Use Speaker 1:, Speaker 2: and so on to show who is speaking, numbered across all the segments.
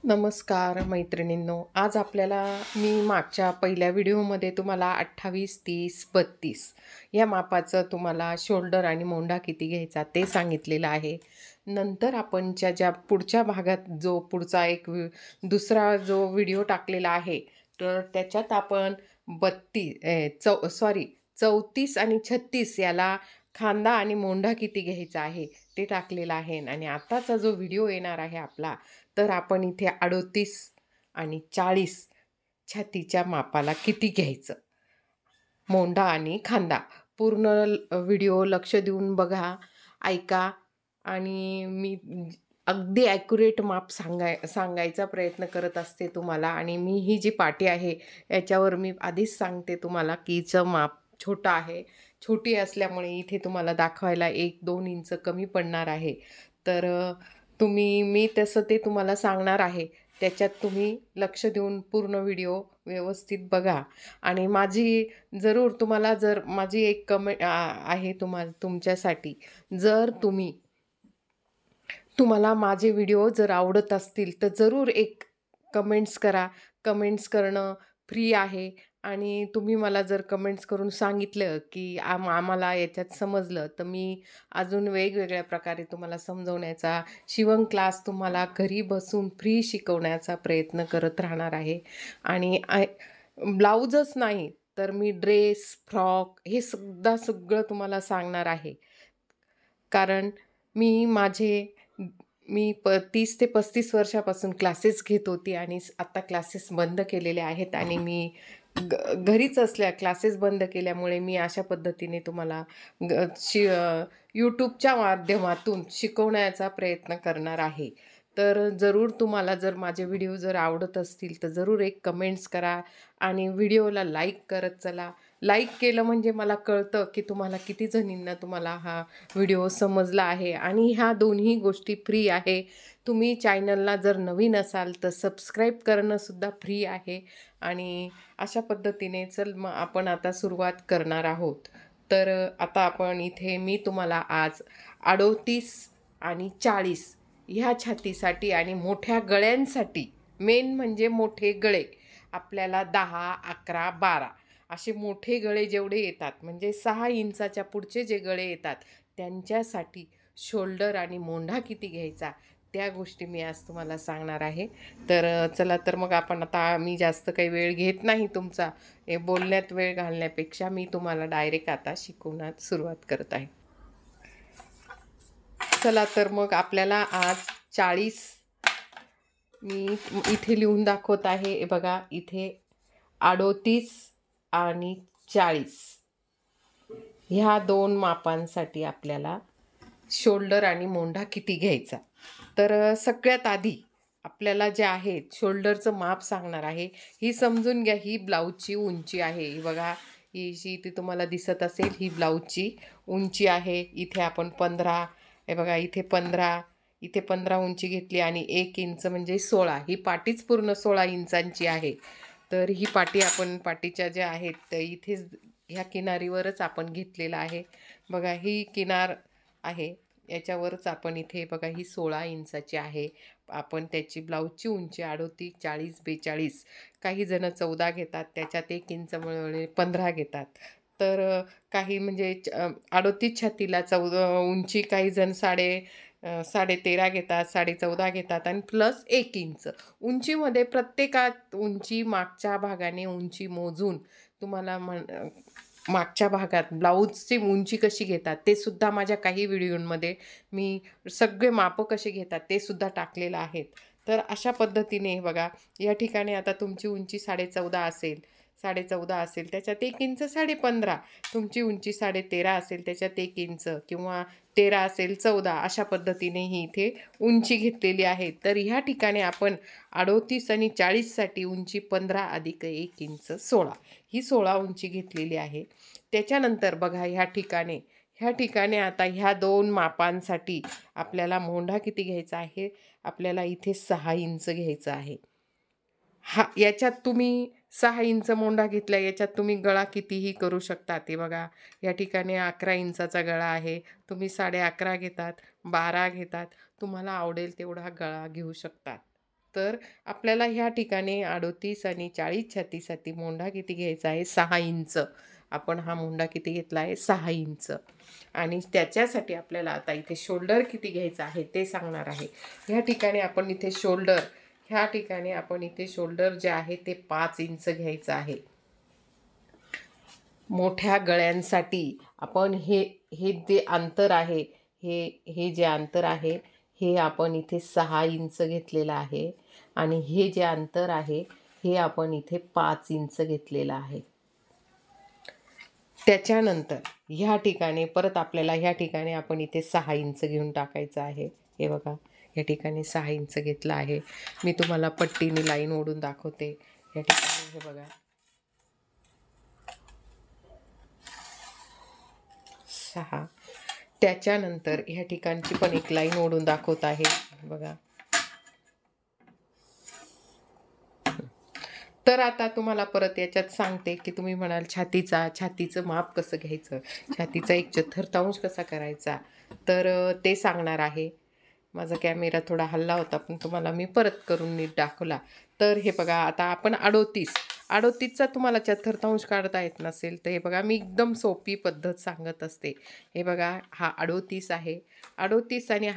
Speaker 1: नमस्कार मैत्रिणींनो, आज आपल्याला मी मागच्या पहिल्या व्हिडिओमध्ये तुम्हाला 28, 30, 32 या मापाचं तुम्हाला शोल्डर आणि मोंढा किती घ्यायचा ते सांगितलेलं आहे. नंतर आपण ज्या पुढच्या भागात जो पुढचा दुसरा जो व्हिडिओ टाकलेला आहे, तर त्याच्यात आपण 34 आणि 36 याला खांदा आणि मोंढा किती घ्यायचा आहे ते टाकलेलं आहे. आणि आताचा जो व्हिडिओ येणार आहे आपला, तर आपण इथे 38 आणि 40 छातीच्या मापाला किती घ्यायचं, मोंढा आणि खांदा. पूर्ण व्हिडिओ लक्ष देऊन बघा, ऐका. आणि मी अगदी ॲक्युरेट माप सांगायचा प्रयत्न करत असते तुम्हाला. आणि मी ही जी पाटी आहे याच्यावर मी आधीच सांगते तुम्हाला की हिचं माप छोटं आहे. छोटी असल्यामुळे इथे तुम्हाला दाखवायला 1-2 इंच कमी पडणार आहे. तर मी तसं ते तुम्हाला सांगणार आहे. त्याच्यात तुम्ही लक्ष देऊन पूर्ण व्हिडिओ व्यवस्थित बघा. आणि तुम्हाला जर माझी एक कमेंट आहे तुमच्यासाठी. जर तुम्हाला माझे व्हिडिओ जर आवडत असतील तर जरूर एक कमेंट्स करा. कमेंट्स करणं फ्री आहे. आणि तुम्ही मला जर कमेंट्स करून सांगितलं की आम्हाला याच्यात समजलं, तर मी अजून वेगवेगळ्या प्रकारे तुम्हाला समजवण्याचा शिवण क्लास तुम्हाला घरी बसून फ्री शिकवण्याचा प्रयत्न करत राहणार आहे. आणि ब्लाऊजच नाही तर मी ड्रेस, फ्रॉक हे सगळं तुम्हाला सांगणार आहे. कारण मी माझे मी 30 ते 35 वर्षापासून क्लासेस घेत होती आणि आता क्लासेस बंद केलेले आहेत. आणि मी घरीच क्लासेस बंद केल्यामुळे मी अशा पद्धतीने तुम्हाला यूट्यूबच्या माध्यमातून शिकवण्याचा प्रयत्न करणार आहे. तर तुम्हाला जर माझे व्हिडिओ जर आवडत असतील तर जरूर एक कमेंट्स करा आणि व्हिडिओला लाईक करत चला. लाईक केलं म्हणजे मला कळतं की तुम्हाला किती जणींना तुम्हाला हा व्हिडिओ समजला आहे. आणि ह्या दोन्ही गोष्टी फ्री आहे. तुम्ही चॅनलला जर नवीन असाल तर सबस्क्राईब करणंसुद्धा फ्री आहे. आणि अशा पद्धतीने मग आपण आता सुरुवात करणार आहोत. तर आता आपण इथे मी तुम्हाला आज 38 आणि 40 ह्या छातीसाठी आणि मोठ्या गळ्यांसाठी, मेन म्हणजे मोठे गळे आपल्याला 10, 11, 12 असे मोठे गळे जेवढे येतात, म्हणजे 6 इंचाच्या पुढचे जे गळे येतात त्यांच्यासाठी शोल्डर आणि मोंढा किती घ्यायचा त्या गोष्टी मी आज तुम्हाला सांगणार आहे. तर चला, तर मग आपण आता, मी जास्त काही वेळ घेत नाही तुमचा. हे बोलण्यात वेळ घालण्यापेक्षा मी तुम्हाला डायरेक्ट आता शिकवण्यात सुरुवात करत आहे. चला, तर मग आपल्याला आज 40 मी इथे लिहून दाखवत आहे. हे बघा, इथे 38 आणि 40 ह्या 2 मापांसाठी आपल्याला शोल्डर आणि मोंढा किती घ्यायचा. तर सगळ्यात आधी आपल्याला जे आहे शोल्डरचं माप सांगणार आहे. ही समजून घ्या, ही ब्लाऊजची उंची आहे. ही बघा, ही जी इथे तुम्हाला दिसत असेल ही ब्लाऊजची उंची आहे. इथे आपण 15, हे बघा इथे 15, इथे 15 उंची घेतली आणि 1 इंच म्हणजे 16. ही पाटीच पूर्ण 16 इंचांची आहे. तर ही पाटीच्या ज्या आहेत तर इथेच ह्या किनारीवरच आपण घेतलेला आहे. बघा, ही किनार आहे याच्यावरच आपण इथे बघा ही 16 इंचाची आहे. आपण त्याची ब्लाऊजची उंची 38, 40, 42, काही जण 14 घेतात, त्याच्यात 1 इंच मिळवणे 15 घेतात. तर काही म्हणजे 38 छातीला उंची काही जण 13.5 घेतात, 14.5 घेतात आणि प्लस 1 इंच उंचीमध्ये. प्रत्येकात उंची मागच्या भागाने उंची मोजून तुम्हाला मागच्या भागात ब्लाऊजची उंची कशी घेतात ते सुद्धा माझ्या काही व्हिडिओमध्ये मी सगळे मापं कसे घेतात ते सुद्धा टाकलेलं आहेत. तर अशा पद्धतीने बघा, या ठिकाणी आता तुमची उंची 14.5 असेल त्याच्यात 1 इंच 15.5, तुमची उंची 13.5 असेल त्याच्यात 1 इंच, किंवा 13 असेल 14, अशा पद्धतीने ही इथे उंची घेतलेली आहे. तर ह्या ठिकाणी आपण 38 आणि 40साठी उंची 15 अधिक 1 इंच 16, ही 16 उंची घेतलेली आहे. त्याच्यानंतर बघा, ह्या ठिकाणी आता ह्या 2 मापांसाठी आपल्याला मोंढा किती घ्यायचा आहे. आपल्याला इथे 6 इंच घ्यायचा आहे. याच्यात तुम्ही 6 इंच मोंढा घेतला, याच्यात तुम्ही गळा कितीही करू शकता. ते बघा, या ठिकाणी 11 इंचाचा गळा आहे. तुम्ही 11.5 घेतात, 12 घेतात, तुम्हाला आवडेल तेवढा गळा घेऊ शकतात. तर आपल्याला ह्या ठिकाणी 38 आणि 40 छातीसाठी मोंढा किती घ्यायचा आहे? 6 इंच. आपण हा मोंढा किती घेतला आहे? 6 इंच. आणि त्याच्यासाठी आपल्याला आता इथे शोल्डर किती घ्यायचं आहे ते सांगणार आहे. ह्या ठिकाणी आपण इथे शोल्डर जे आहे ते 5 इंच घ्यायचं आहे. मोठ्या गळ्यांसाठी आपण हे हे जे अंतर आहे, हे जे अंतर आहे हे आपण इथे 6 इंच घेतलेलं आहे आणि हे जे अंतर आहे हे आपण इथे 5 इंच घेतलेलं आहे. त्याच्यानंतर ह्या ठिकाणी परत आपल्याला ह्या ठिकाणी आपण इथे 6 इंच घेऊन टाकायचं आहे. हे बघा, या ठिकाणी 6 इंच घेतलं आहे. मी तुम्हाला पट्टीने लाईन ओढून दाखवते. या ठिकाणी हे बघा 6. त्याच्यानंतर ह्या ठिकाणची पण एक लाईन ओढून दाखवत आहे. बघा, तर आता तुम्हाला परत याच्यात सांगते की तुम्ही म्हणाल छातीचं माप कसं घ्यायचं, छातीचा 1/4 कसा करायचा, तर ते सांगणार आहे. माझा कॅमेरा थोडा हल्ला होता पण तुम्हाला मी परत करून नीट दाखवला. तर हे बघा, आता आपण 38चा तुम्हाला 1/4 काढता येत नसेल तर हे बघा, मी एकदम सोपी पद्धत सांगत असते. हे बघा, हा 38 आहे. 38 आणि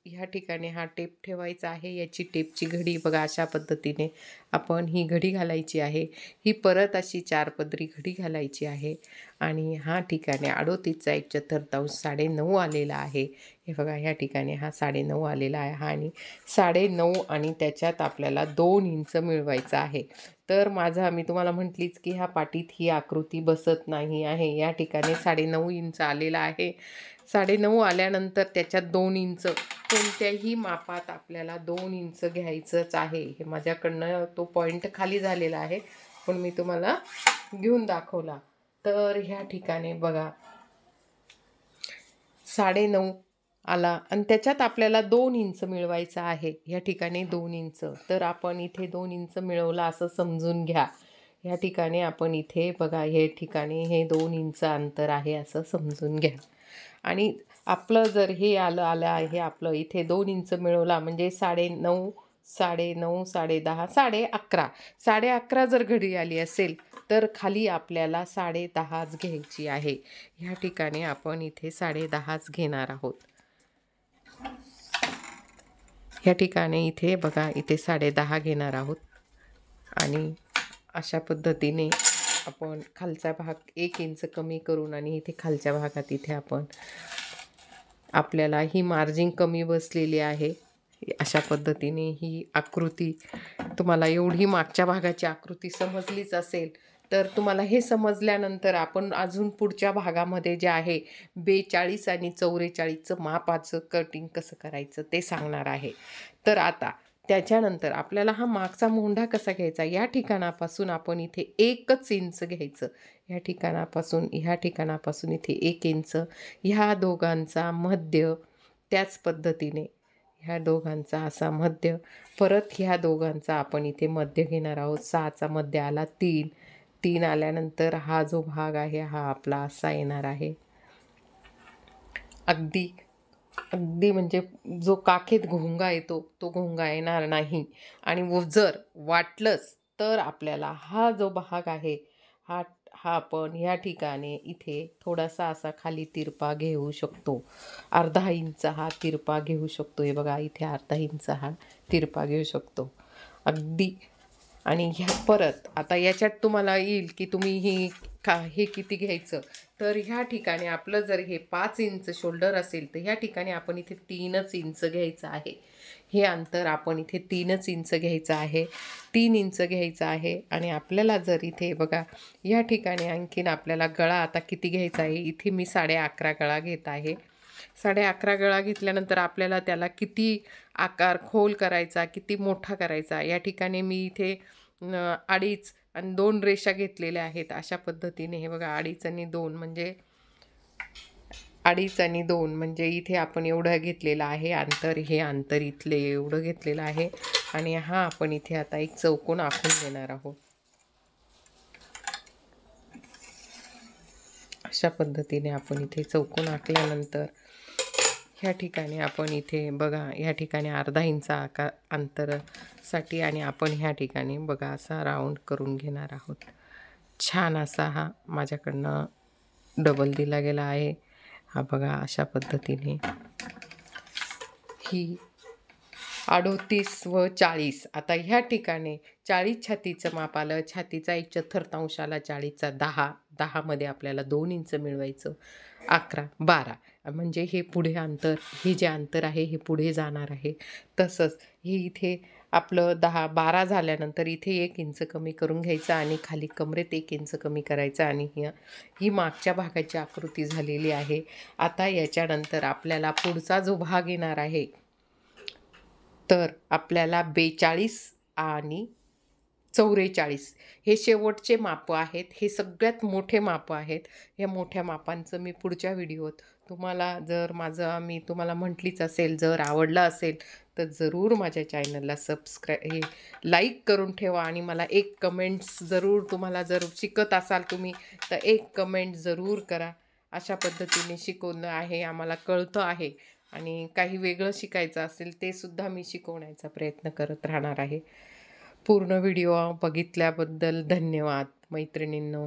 Speaker 1: ह्या ठिकाणी हा टेप ठेवायचा आहे. याची टेपची घडी बघा, अशा पद्धतीने आपण ही घडी घालायची आहे. ही परत अशी 4 पदरी घडी घालायची आहे आणि हा ठिकाणी 38चा 1/4 9.5 आलेला आहे. हे बघा, ह्या ठिकाणी हा 9.5 आलेला आहे. हा आणि 9.5 आणि त्याच्यात आपल्याला 2 इंच मिळवायचं आहे. तर मी तुम्हाला म्हटलीच की ह्या पाटीत ही आकृती बसत नाही आहे. या ठिकाणी 9.5 इंच आलेला आहे. 9.5 आल्यानंतर त्याच्यात 2 इंच, कोणत्याही मापात आपल्याला 2 इंच घ्यायचंच आहे. हे माझ्याकडनं तो पॉईंट खाली झालेला आहे पण मी तुम्हाला घेऊन दाखवला. तर ह्या ठिकाणी बघा 9.5 आला आणि त्याच्यात आपल्याला 2 इंच मिळवायचं आहे. ह्या ठिकाणी 2 इंच, तर आपण इथे 2 इंच मिळवला असं समजून घ्या. ह्या ठिकाणी आपण इथे बघा, हे ठिकाणी हे 2 इंच अंतर आहे असं समजून घ्या. आणि आपलं जर हे आलं आहे, आपलं इथे 2 इंच मिळवला म्हणजे 9.5, 9.5, 10.5, 11.5, 11.5 जर घडी आली असेल तर खाली आपल्याला 10.5च घ्यायची आहे. ह्या ठिकाणी आपण इथे 10.5च घेणार आहोत. ह्या ठिकाणी इथे बघा, इथे 10.5 घेणार आहोत आणि अशा पद्धतीने आपण खालचा भाग 1 इंच कमी करून आणि इथे खालच्या भागात इथे आपल्याला ही मार्जिन कमी बसलेली आहे. अशा पद्धतीने ही आकृती तुम्हाला एवढी मागच्या भागाची आकृती समजलीच असेल तर तुम्हाला हे समजल्यानंतर आपण अजून पुढच्या भागामध्ये जे आहे 42 आणि 44चं मापाचं कटिंग कसं करायचं ते सांगणार आहे. तर आता त्याच्यानंतर आपल्याला हा मागचा मोंढा कसा घ्यायचा, या ठिकाणापासून आपण इथे 1च इंच घ्यायचं. ह्या ठिकाणापासून इथे 1 इंच, ह्या दोघांचा मध्य, त्याच पद्धतीने ह्या दोघांचा असा मध्य, परत ह्या दोघांचा आपण इथे मध्य घेणार आहोत. 6चा मध्य आला 3 आल्यानंतर हा जो भाग आहे हा आपला असा येणार आहे. अगदी म्हणजे जो काखेत घोंगा येतो तो घोंगा येणार नाही. आणि जर वाटलंच तर आपल्याला हा जो भाग आहे हा हा आपण ह्या ठिकाणी इथे थोडासा असा खाली तिरपा घेऊ शकतो. अर्धा इंच हा तिरपा घेऊ शकतो. हे बघा, इथे अर्धा इंच हा तिरपा घेऊ शकतो अगदी. आणि ह्या परत आता याच्यात तुम्हाला येईल की तुम्ही हे किती घ्यायचं. तर ह्या ठिकाणी आपलं जर हे 5 इंच शोल्डर असेल तर ह्या ठिकाणी आपण इथे 3च इंच घ्यायचं आहे. हे अंतर आपण इथे 3च इंच घ्यायचं आहे. 3 इंच घ्यायचं आहे. आणि आपल्याला जर इथे बघा, या ठिकाणी आणखीन आपल्याला गळा आता किती घ्यायचा आहे, इथे मी 11.5 गळा घेत आहे. 11.5 गळा घेतल्यानंतर आपल्याला त्याला किती आकार खोल करायचा, किती मोठा करायचा, या ठिकाणी मी इथे 2.5 आणि 2 रेषा घेतलेल्या आहेत. अशा पद्धतीने हे बघा, 2.5 आणि 2 म्हणजे 2.5 आणि 2 म्हणजे इथे आपण एवढं घेतलेलं आहे अंतर. हे अंतर इथले एवढं घेतलेलं आहे आणि हा आपण इथे आता एक चौकोन आखून देणार आहोत. अशा पद्धतीने आपण इथे चौकोन आखल्यानंतर ह्या ठिकाणी आपण इथे बघा, ह्या ठिकाणी अर्धा इंच अंतरासाठी आणि आपण ह्या ठिकाणी बघा असा राऊंड करून घेणार आहोत. छान असा हा माझ्याकडनं डबल दिला गेला आहे. हा बघा अशा पद्धतीने ही 38 व 40. आता ह्या ठिकाणी 40 छातीचं माप आलं. छातीचा 1/4 आला. 40चा 10. 10मध्ये आपल्याला 2 इंच मिळवायचं. 11, 12 म्हणजे हे पुढे अंतर, हे जे अंतर आहे हे पुढे जाणार आहे. तसंच हे इथे आपलं 10, 12 झाल्यानंतर इथे 1 इंच कमी करून घ्यायचं आणि खाली कमरेत 1 इंच कमी करायचं आणि ही मागच्या भागाची आकृती झालेली आहे. आता याच्यानंतर आपल्याला पुढचा जो भाग येणार आहे, तर आपल्याला 42 आणि 44 हे शेवटचे मापं आहेत. हे सगळ्यात मोठे मापं आहेत. या मोठ्या मापांचं मी पुढच्या व्हिडिओत तुम्हाला, जर मी तुम्हाला म्हटलीच असेल, जर आवडलं असेल तर जरूर माझ्या चॅनलला लाईक करून ठेवा आणि मला एक कमेंट्स जरूर, तुम्हाला जर शिकत असाल तुम्ही तर एक कमेंट जरूर करा. अशा पद्धतीने शिकवणं आहे, आम्हाला कळतं आहे आणि काही वेगळं शिकायचं असेल ते सुद्धा मी शिकवण्याचा प्रयत्न करत राहणार आहे. पूर्ण व्हिडिओ बघितल्याबद्दल धन्यवाद मैत्रिणींनो.